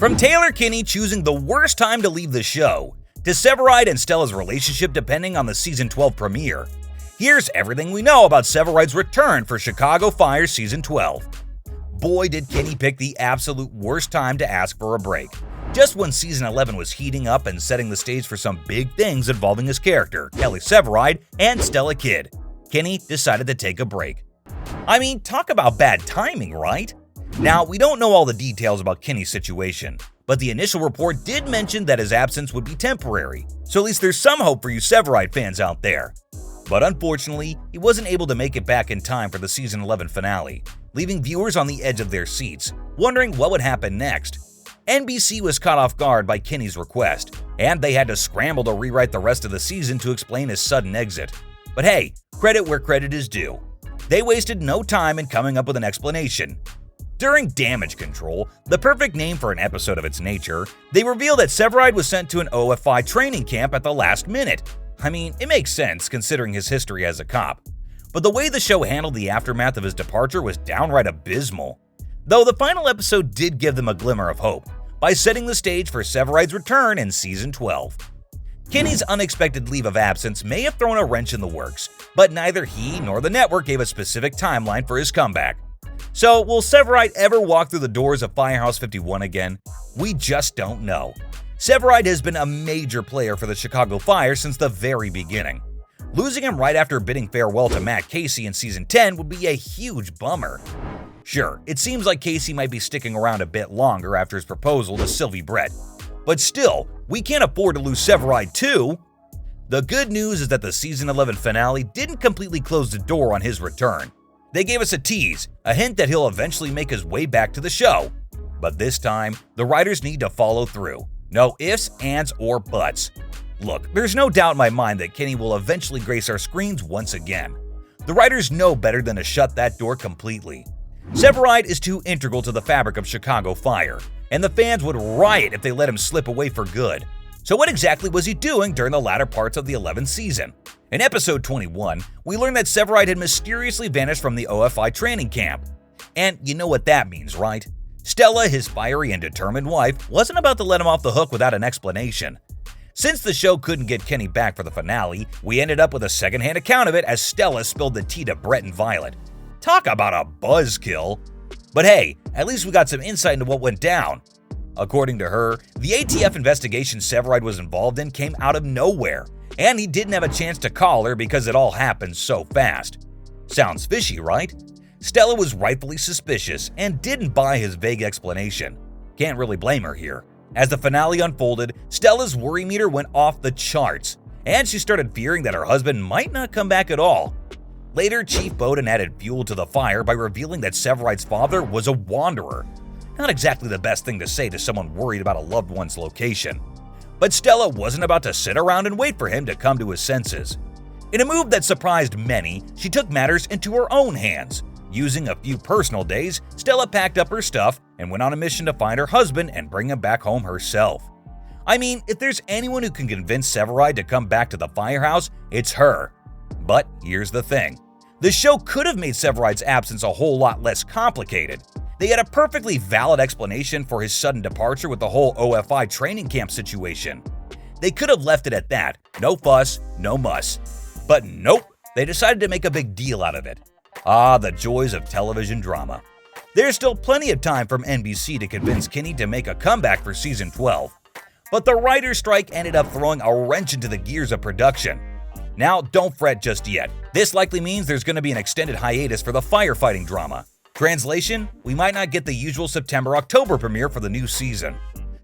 From Taylor Kinney choosing the worst time to leave the show, to Severide and Stella's relationship depending on the season 12 premiere, here's everything we know about Severide's return for Chicago Fire season 12. Boy, did Kinney pick the absolute worst time to ask for a break. Just when season 11 was heating up and setting the stage for some big things involving his character, Kelly Severide and Stella Kidd, Kinney decided to take a break. I mean, talk about bad timing, right? Now, we don't know all the details about Kinney's situation, but the initial report did mention that his absence would be temporary, so at least there's some hope for you Severide fans out there. But unfortunately, he wasn't able to make it back in time for the season 11 finale, leaving viewers on the edge of their seats, wondering what would happen next. NBC was caught off guard by Kinney's request, and they had to scramble to rewrite the rest of the season to explain his sudden exit. But hey, credit where credit is due. They wasted no time in coming up with an explanation. During Damage Control, the perfect name for an episode of its nature, they revealed that Severide was sent to an OFI training camp at the last minute. I mean, it makes sense considering his history as a cop. But the way the show handled the aftermath of his departure was downright abysmal. Though the final episode did give them a glimmer of hope, by setting the stage for Severide's return in season 12. Kinney's unexpected leave of absence may have thrown a wrench in the works, but neither he nor the network gave a specific timeline for his comeback. So, will Severide ever walk through the doors of Firehouse 51 again? We just don't know. Severide has been a major player for the Chicago Fire since the very beginning. Losing him right after bidding farewell to Matt Casey in season 10 would be a huge bummer. Sure, it seems like Casey might be sticking around a bit longer after his proposal to Sylvie Brett, but still, we can't afford to lose Severide too. The good news is that the season 11 finale didn't completely close the door on his return. They gave us a tease, a hint that he'll eventually make his way back to the show. But this time, the writers need to follow through. No ifs, ands, or buts. Look, there's no doubt in my mind that Kinney will eventually grace our screens once again. The writers know better than to shut that door completely. Severide is too integral to the fabric of Chicago Fire, and the fans would riot if they let him slip away for good. So what exactly was he doing during the latter parts of the 11th season? In episode 21, we learned that Severide had mysteriously vanished from the OFI training camp. And you know what that means, right? Stella, his fiery and determined wife, wasn't about to let him off the hook without an explanation. Since the show couldn't get Kinney back for the finale, we ended up with a secondhand account of it as Stella spilled the tea to Brett and Violet. Talk about a buzzkill. But hey, at least we got some insight into what went down. According to her, the ATF investigation Severide was involved in came out of nowhere, and he didn't have a chance to call her because it all happened so fast. Sounds fishy, right? Stella was rightfully suspicious and didn't buy his vague explanation. Can't really blame her here. As the finale unfolded, Stella's worry meter went off the charts, and she started fearing that her husband might not come back at all. Later, Chief Bowden added fuel to the fire by revealing that Severide's father was a wanderer. Not exactly the best thing to say to someone worried about a loved one's location. But Stella wasn't about to sit around and wait for him to come to his senses. In a move that surprised many, she took matters into her own hands. Using a few personal days, Stella packed up her stuff and went on a mission to find her husband and bring him back home herself. I mean, if there's anyone who can convince Severide to come back to the firehouse, it's her. But here's the thing. The show could have made Severide's absence a whole lot less complicated. They had a perfectly valid explanation for his sudden departure with the whole OFI training camp situation. They could have left it at that, no fuss, no muss. But nope, they decided to make a big deal out of it. Ah, the joys of television drama. There's still plenty of time from NBC to convince Kinney to make a comeback for season 12. But the writer's strike ended up throwing a wrench into the gears of production. Now, don't fret just yet. This likely means there's going to be an extended hiatus for the firefighting drama. Translation, we might not get the usual September-October premiere for the new season.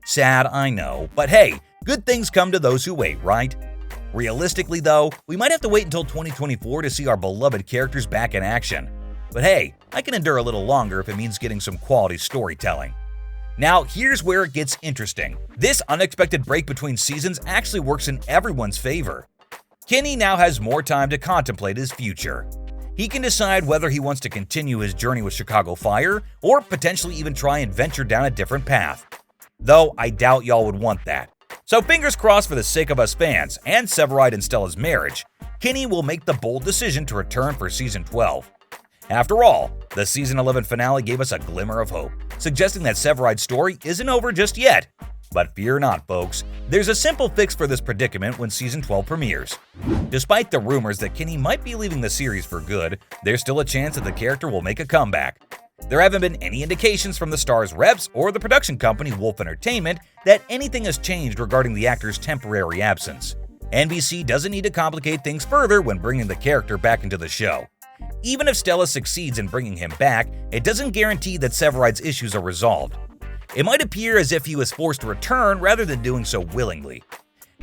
Sad, I know, but hey, good things come to those who wait, right? Realistically though, we might have to wait until 2024 to see our beloved characters back in action. But hey, I can endure a little longer if it means getting some quality storytelling. Now, here's where it gets interesting. This unexpected break between seasons actually works in everyone's favor. Kinney now has more time to contemplate his future. He can decide whether he wants to continue his journey with Chicago Fire or potentially even try and venture down a different path. Though I doubt y'all would want that. So fingers crossed for the sake of us fans and Severide and Stella's marriage, Kinney will make the bold decision to return for season 12. After all, the Season 11 finale gave us a glimmer of hope, suggesting that Severide's story isn't over just yet. But fear not, folks. There's a simple fix for this predicament when Season 12 premieres. Despite the rumors that Kinney might be leaving the series for good, there's still a chance that the character will make a comeback. There haven't been any indications from the star's reps or the production company Wolf Entertainment that anything has changed regarding the actor's temporary absence. NBC doesn't need to complicate things further when bringing the character back into the show. Even if Stella succeeds in bringing him back, it doesn't guarantee that Severide's issues are resolved. It might appear as if he was forced to return rather than doing so willingly.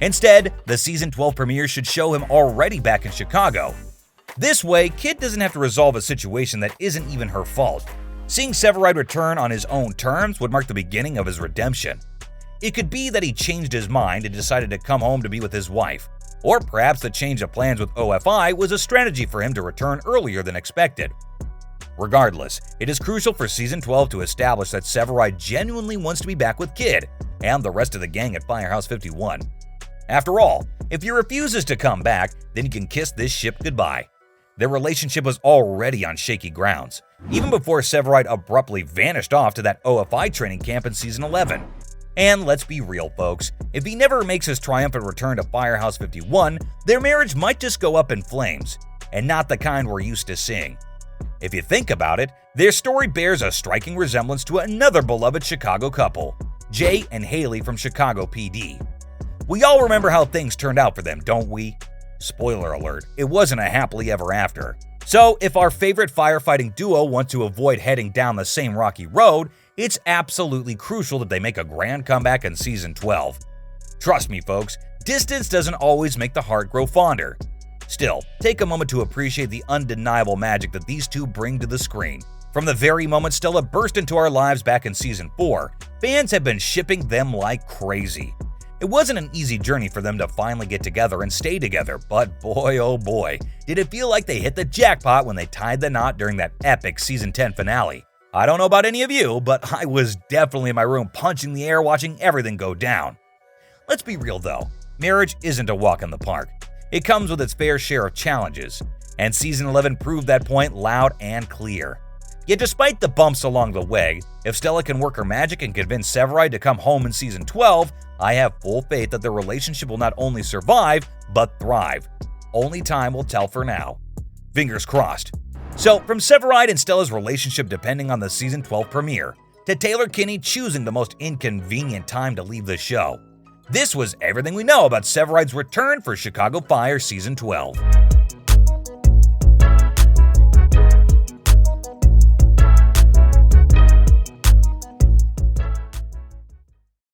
Instead, the Season 12 premiere should show him already back in Chicago. This way, Kit doesn't have to resolve a situation that isn't even her fault. Seeing Severide return on his own terms would mark the beginning of his redemption. It could be that he changed his mind and decided to come home to be with his wife. Or perhaps the change of plans with OFI was a strategy for him to return earlier than expected. Regardless, it is crucial for Season 12 to establish that Severide genuinely wants to be back with Kid and the rest of the gang at Firehouse 51. After all, if he refuses to come back, then he can kiss this ship goodbye. Their relationship was already on shaky grounds, even before Severide abruptly vanished off to that OFI training camp in Season 11. And let's be real, folks, if he never makes his triumphant return to Firehouse 51, their marriage might just go up in flames, and not the kind we're used to seeing. If you think about it, their story bears a striking resemblance to another beloved Chicago couple, Jay and Haley from Chicago PD. We all remember how things turned out for them, don't we? Spoiler alert, it wasn't a happily ever after. So if our favorite firefighting duo want to avoid heading down the same rocky road, it's absolutely crucial that they make a grand comeback in Season 12. Trust me, folks, distance doesn't always make the heart grow fonder. Still, take a moment to appreciate the undeniable magic that these two bring to the screen. From the very moment Stella burst into our lives back in Season 4, fans have been shipping them like crazy. It wasn't an easy journey for them to finally get together and stay together, but boy oh boy, did it feel like they hit the jackpot when they tied the knot during that epic Season 10 finale. I don't know about any of you, but I was definitely in my room punching the air watching everything go down. Let's be real though, marriage isn't a walk in the park. It comes with its fair share of challenges, and Season 11 proved that point loud and clear. Yet despite the bumps along the way, if Stella can work her magic and convince Severide to come home in Season 12, I have full faith that their relationship will not only survive, but thrive. Only time will tell for now. Fingers crossed. So, from Severide and Stella's relationship depending on the Season 12 premiere, to Taylor Kinney choosing the most inconvenient time to leave the show, this was everything we know about Severide's return for Chicago Fire Season 12.